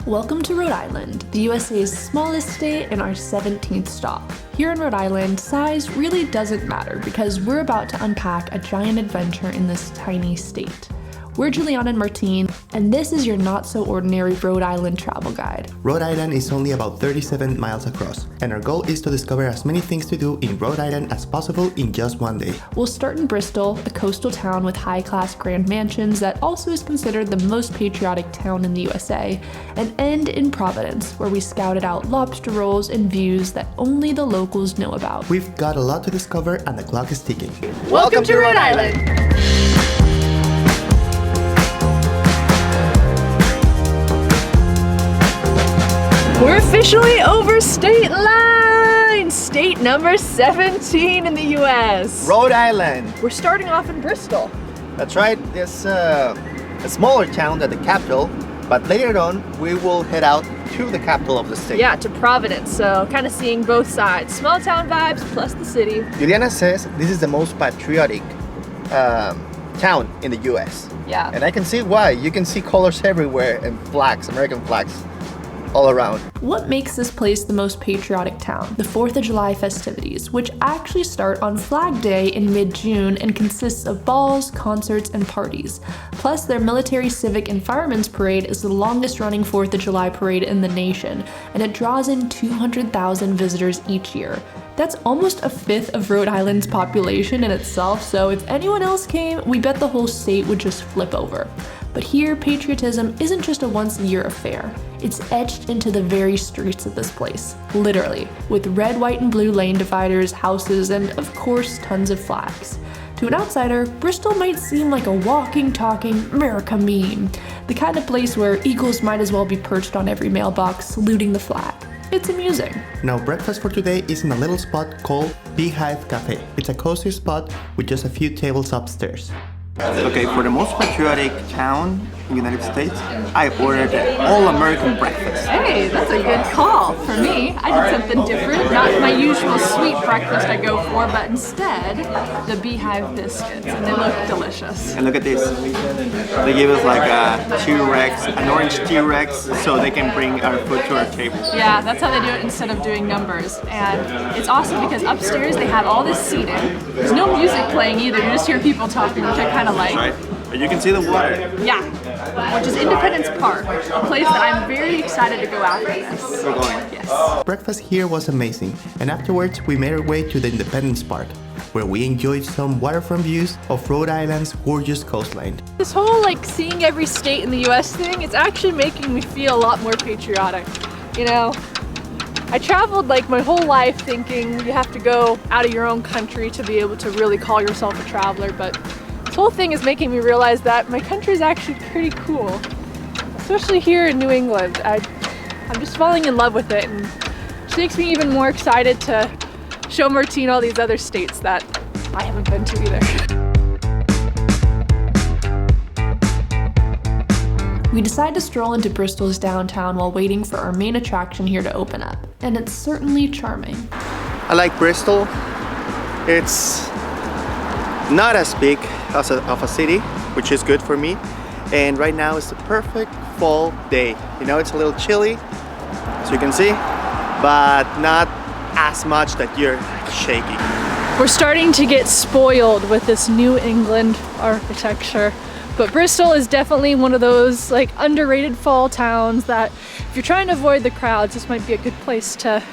Welcome to Rhode Island, the USA's smallest state and our 17th stop. Here in Rhode Island, size really doesn't matter because we're about to unpack a giant adventure in this tiny state. We're Juliana and Martine, and this is your not-so-ordinary Rhode Island travel guide. Rhode Island is only about 37 miles across, and our goal is to discover as many things to do in Rhode Island as possible in just one day. We'll start in Bristol, a coastal town with high-class grand mansions that also is considered the most patriotic town in the USA, and end in Providence, where we scouted out lobster rolls and views that only the locals know about. We've got a lot to discover, and the clock is ticking. Welcome to Rhode Island! We're officially over state line! State number 17 in the US. Rhode Island. We're starting off in Bristol. That's right. It's a smaller town than the capital, but later on we will head out to the capital of the state. Yeah, to Providence, so kind of seeing both sides. Small town vibes plus the city. Juliana says this is the most patriotic town in the US. Yeah. And I can see why. You can see colors everywhere and flags, American flags, all around. What makes this place the most patriotic town? The 4th of July festivities, which actually start on Flag Day in mid-June and consists of balls, concerts, and parties. Plus, their Military Civic and Firemen's Parade is the longest running 4th of July parade in the nation, and it draws in 200,000 visitors each year. That's almost a fifth of Rhode Island's population in itself, so if anyone else came, we bet the whole state would just flip over. But here, patriotism isn't just a once-a-year affair. It's etched into the very streets of this place, literally, with red, white, and blue lane dividers, houses, and of course, tons of flags. To an outsider, Bristol might seem like a walking, talking America meme, the kind of place where eagles might as well be perched on every mailbox saluting the flag. It's amusing. Now, breakfast for today is in a little spot called Beehive Cafe. It's a cozy spot with just a few tables upstairs. Okay, for the most patriotic town in the United States, I ordered an all-American breakfast. Hey, that's a good call. For me, I did something different. Not my usual sweet breakfast I go for, but instead, the Beehive biscuits, and they look delicious. And look at this. They give us like a T-Rex, an orange T-Rex, so they can bring our food to our table. Yeah, that's how they do it instead of doing numbers. And it's awesome because upstairs they have all this seating. There's no music playing either. You just hear people talking, which I kind of like. Right? And you can see the water. Yeah, which is Independence Park, a place that I'm very excited to go after this. We're going. Yes. Breakfast here was amazing, and afterwards we made our way to the Independence Park, where we enjoyed some waterfront views of Rhode Island's gorgeous coastline. This whole seeing every state in the US thing, it's actually making me feel a lot more patriotic. You know, I traveled my whole life thinking you have to go out of your own country to be able to really call yourself a traveler, but this whole thing is making me realize that my country is actually pretty cool, especially here in New England. I'm just falling in love with it, and it makes me even more excited to show Martine all these other states that I haven't been to either. We decide to stroll into Bristol's downtown while waiting for our main attraction here to open up, and it's certainly charming. I like Bristol. It's not as big of a city, which is good for me. And right now it's the perfect fall day. You know, it's a little chilly, as you can see, but not as much that you're shaking. We're starting to get spoiled with this New England architecture. But Bristol is definitely one of those underrated fall towns that if you're trying to avoid the crowds, this might be a good place to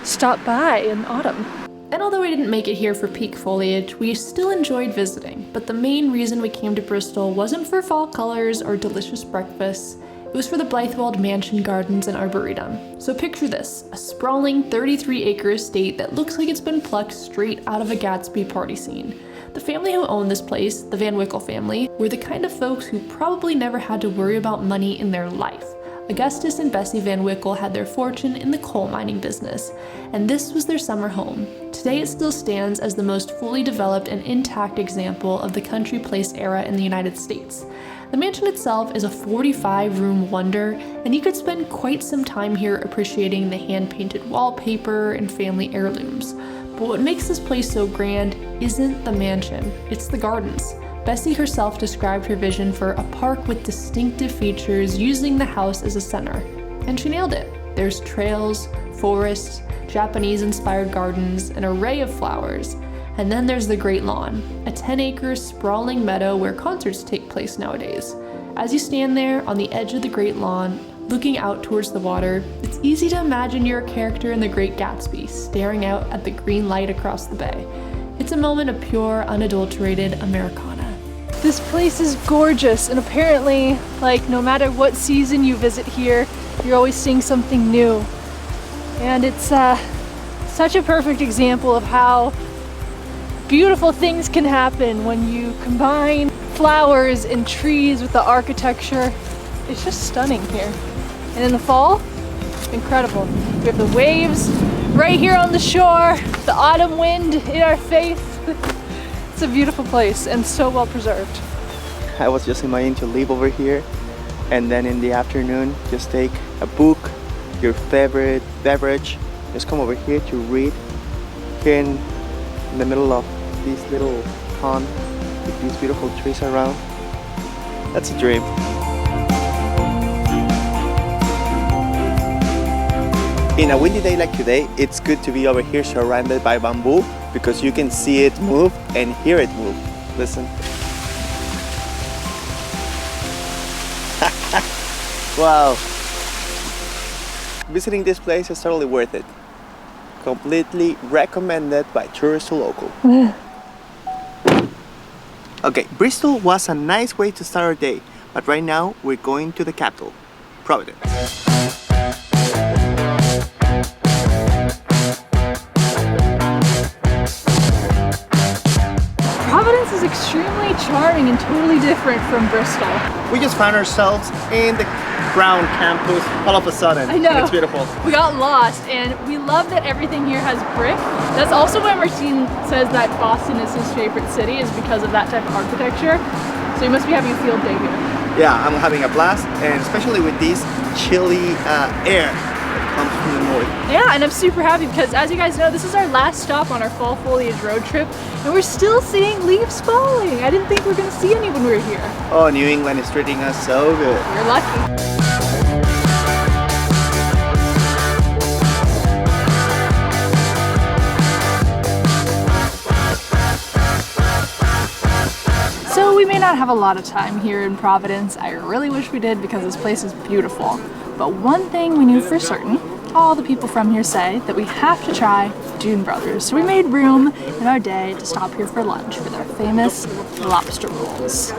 stop by in autumn. And although we didn't make it here for peak foliage, we still enjoyed visiting. But the main reason we came to Bristol wasn't for fall colors or delicious breakfasts. It was for the Blithewold Mansion Gardens and Arboretum. So picture this, a sprawling 33-acre estate that looks like it's been plucked straight out of a Gatsby party scene. The family who owned this place, the Van Wickle family, were the kind of folks who probably never had to worry about money in their life. Augustus and Bessie Van Wickle had their fortune in the coal mining business, and this was their summer home. Today it still stands as the most fully developed and intact example of the country place era in the United States. The mansion itself is a 45-room wonder, and you could spend quite some time here appreciating the hand-painted wallpaper and family heirlooms. But what makes this place so grand isn't the mansion, it's the gardens. Bessie herself described her vision for a park with distinctive features using the house as a center. And she nailed it. There's trails, forests, Japanese-inspired gardens, an array of flowers. And then there's the Great Lawn, a 10-acre sprawling meadow where concerts take place nowadays. As you stand there on the edge of the Great Lawn, looking out towards the water, it's easy to imagine you're a character in The Great Gatsby, staring out at the green light across the bay. It's a moment of pure, unadulterated Americana. This place is gorgeous, and apparently, like, no matter what season you visit here, you're always seeing something new. And it's such a perfect example of how beautiful things can happen when you combine flowers and trees with the architecture. It's just stunning here. And in the fall, incredible. We have the waves right here on the shore, the autumn wind in our face. It's a beautiful place and so well preserved. I was just imagining to live over here, and then in the afternoon just take a book, your favorite beverage, just come over here to read here in the middle of this little pond with these beautiful trees around. That's a dream. In a windy day like today, it's good to be over here surrounded by bamboo because you can see it move and hear it move. Listen. Wow. Visiting this place is totally worth it. Completely recommended by tourists to local. Okay, Bristol was a nice way to start our day, but right now we're going to the capital, Providence. Providence is extremely charming and totally different from Bristol. We just found ourselves in the Brown campus all of a sudden. I know. And it's beautiful. We got lost, and we love that everything here has brick. That's also why Martin says that Boston is his favorite city, is because of that type of architecture. So you must be having a field day here. Yeah, I'm having a blast, and especially with this chilly air that comes from the north. Yeah, and I'm super happy because, as you guys know, this is our last stop on our fall foliage road trip, and we're still seeing leaves falling. I didn't think we were going to see any when we were here. Oh, New England is treating us so good. You're lucky. So we may not have a lot of time here in Providence. I really wish we did because this place is beautiful. But one thing we knew for certain, all the people from here say that we have to try Dune Brothers. So we made room in our day to stop here for lunch for their famous lobster rolls.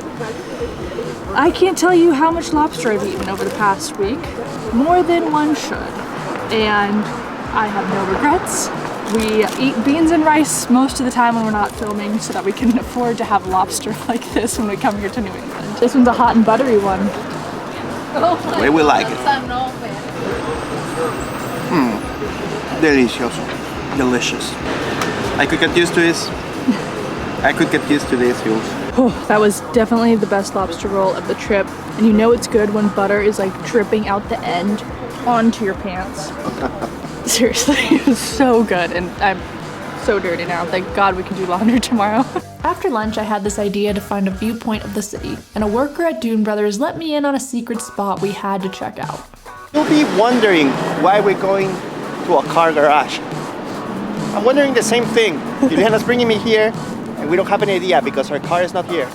I can't tell you how much lobster I've eaten over the past week. More than one should. And I have no regrets. We eat beans and rice most of the time when we're not filming so that we can afford to have lobster like this when we come here to New England. This one's a hot and buttery one. The way we like it. Delicioso. Delicious. I could get used to this. I could get used to this, Jules. Oh, that was definitely the best lobster roll of the trip. And you know it's good when butter is like dripping out the end onto your pants. Seriously, it was so good, and I'm so dirty now. Thank God we can do laundry tomorrow. After lunch, I had this idea to find a viewpoint of the city, and a worker at Dune Brothers let me in on a secret spot we had to check out. You'll be wondering why we're going to a car garage. I'm wondering the same thing. Juliana's bringing me here, and we don't have any idea because our car is not here.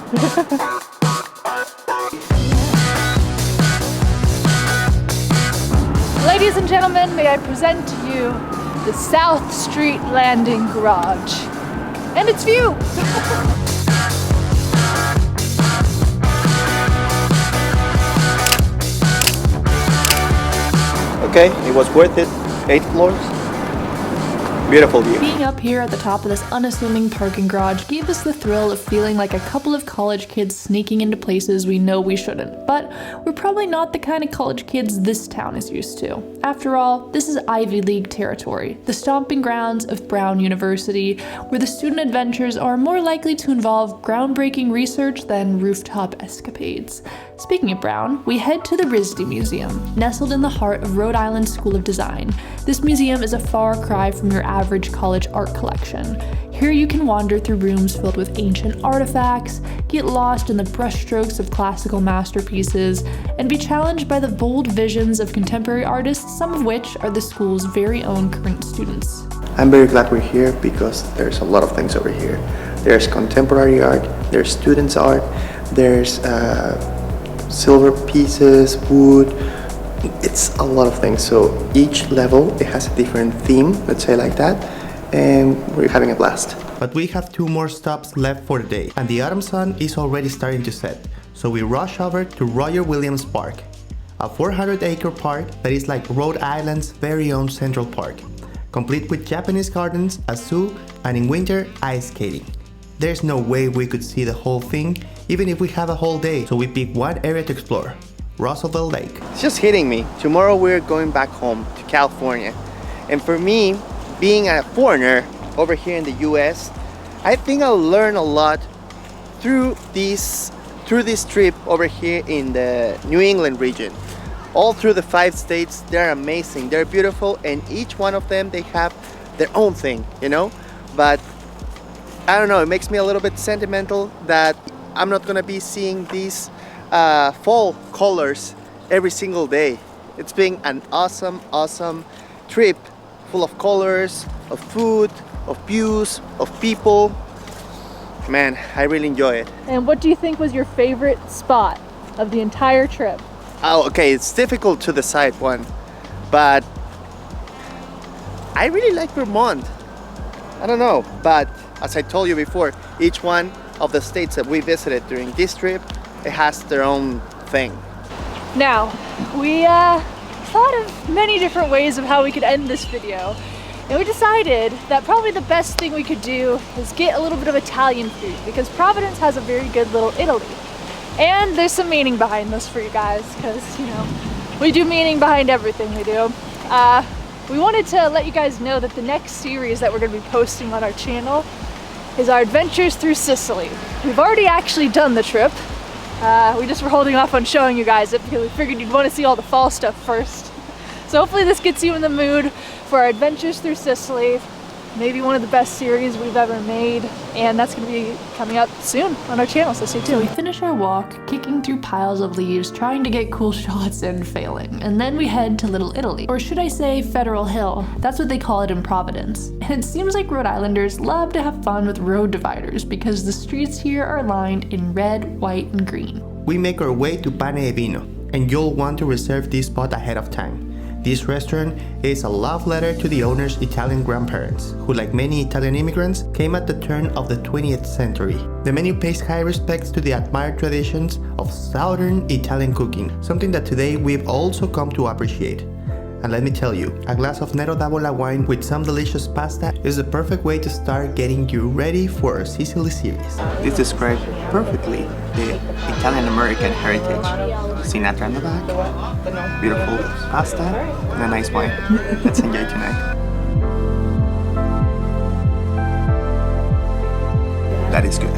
Ladies and gentlemen, may I present to you the South Street Landing Garage and its view. Okay, it was worth it. 8 floors. Beautiful view. Being up here at the top of this unassuming parking garage gave us the thrill of feeling like a couple of college kids sneaking into places we know we shouldn't. But we're probably not the kind of college kids this town is used to. After all, this is Ivy League territory, the stomping grounds of Brown University, where the student adventures are more likely to involve groundbreaking research than rooftop escapades. Speaking of Brown, we head to the RISD Museum, nestled in the heart of Rhode Island School of Design. This museum is a far cry from your average college art collection. Here you can wander through rooms filled with ancient artifacts, get lost in the brushstrokes of classical masterpieces, and be challenged by the bold visions of contemporary artists, some of which are the school's very own current students. I'm very glad we're here because there's a lot of things over here. There's contemporary art, there's students' art, there's silver pieces, wood. It's a lot of things. So each level, it has a different theme, let's say like that, and we're having a blast. But we have 2 more stops left for the day, and the autumn sun is already starting to set, so we rush over to Roger Williams Park, a 400-acre park that is like Rhode Island's very own Central Park, complete with Japanese gardens, a zoo, and in winter, ice skating. There's no way we could see the whole thing, even if we have a whole day, so we pick one area to explore, Roosevelt Lake. It's just hitting me. Tomorrow we're going back home to California. And for me, being a foreigner over here in the US, I think I'll learn a lot through this trip over here in the New England region. All through the 5 states, they're amazing, they're beautiful, and each one of them, they have their own thing, you know? But I don't know, it makes me a little bit sentimental that I'm not gonna be seeing these fall colors every single day. It's been an awesome trip full of colors, of food, of views, of people. Man, I really enjoy it. And what do you think was your favorite spot of the entire trip? Oh, okay, it's difficult to decide one, but I really like Vermont. I don't know, but as I told you before, each one of the states that we visited during this trip, it has their own thing. Now, we thought of many different ways of how we could end this video, and we decided that probably the best thing we could do is get a little bit of Italian food, because Providence has a very good little Italy. And there's some meaning behind this for you guys, because, you know, we do meaning behind everything we do. We wanted to let you guys know that the next series that we're going to be posting on our channel is our adventures through Sicily. We've already actually done the trip. We just were holding off on showing you guys it because we figured you'd want to see all the fall stuff first. So hopefully this gets you in the mood for our adventures through Sicily. Maybe one of the best series we've ever made, and that's going to be coming out soon on our channel, so stay tuned. We finish our walk, kicking through piles of leaves, trying to get cool shots and failing. And then we head to Little Italy, or should I say Federal Hill. That's what they call it in Providence. And it seems like Rhode Islanders love to have fun with road dividers because the streets here are lined in red, white, and green. We make our way to Pane Vino, and you'll want to reserve this spot ahead of time. This restaurant is a love letter to the owner's Italian grandparents, who, like many Italian immigrants, came at the turn of the 20th century. The menu pays high respects to the admired traditions of southern Italian cooking, something that today we've also come to appreciate. And let me tell you, a glass of Nero d'Avola wine with some delicious pasta is the perfect way to start getting you ready for our Sicily series. This describes perfectly the Italian-American heritage. Sinatra in the back, beautiful pasta, and a nice wine. Let's enjoy tonight. That is good.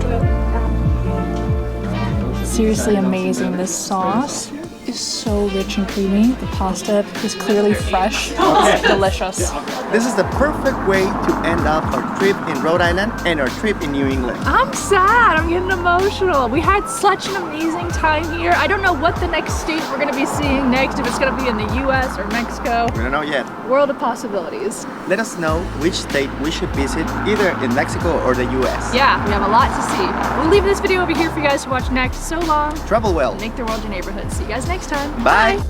Seriously amazing. This sauce is so rich and creamy. The pasta is clearly fresh. It's delicious. This is the perfect way to end up our trip in Rhode Island and our trip in New England. I'm sad, I'm getting emotional. We had such an amazing time here. I don't know what the next state we're gonna be seeing next, if it's gonna be in the US or Mexico. We don't know yet. World of possibilities. Let us know which state we should visit, either in Mexico or the US. Yeah, we have a lot to see. We'll leave this video over here for you guys to watch next. So long. Travel well. Make the world your neighborhood. See you guys next time. Bye.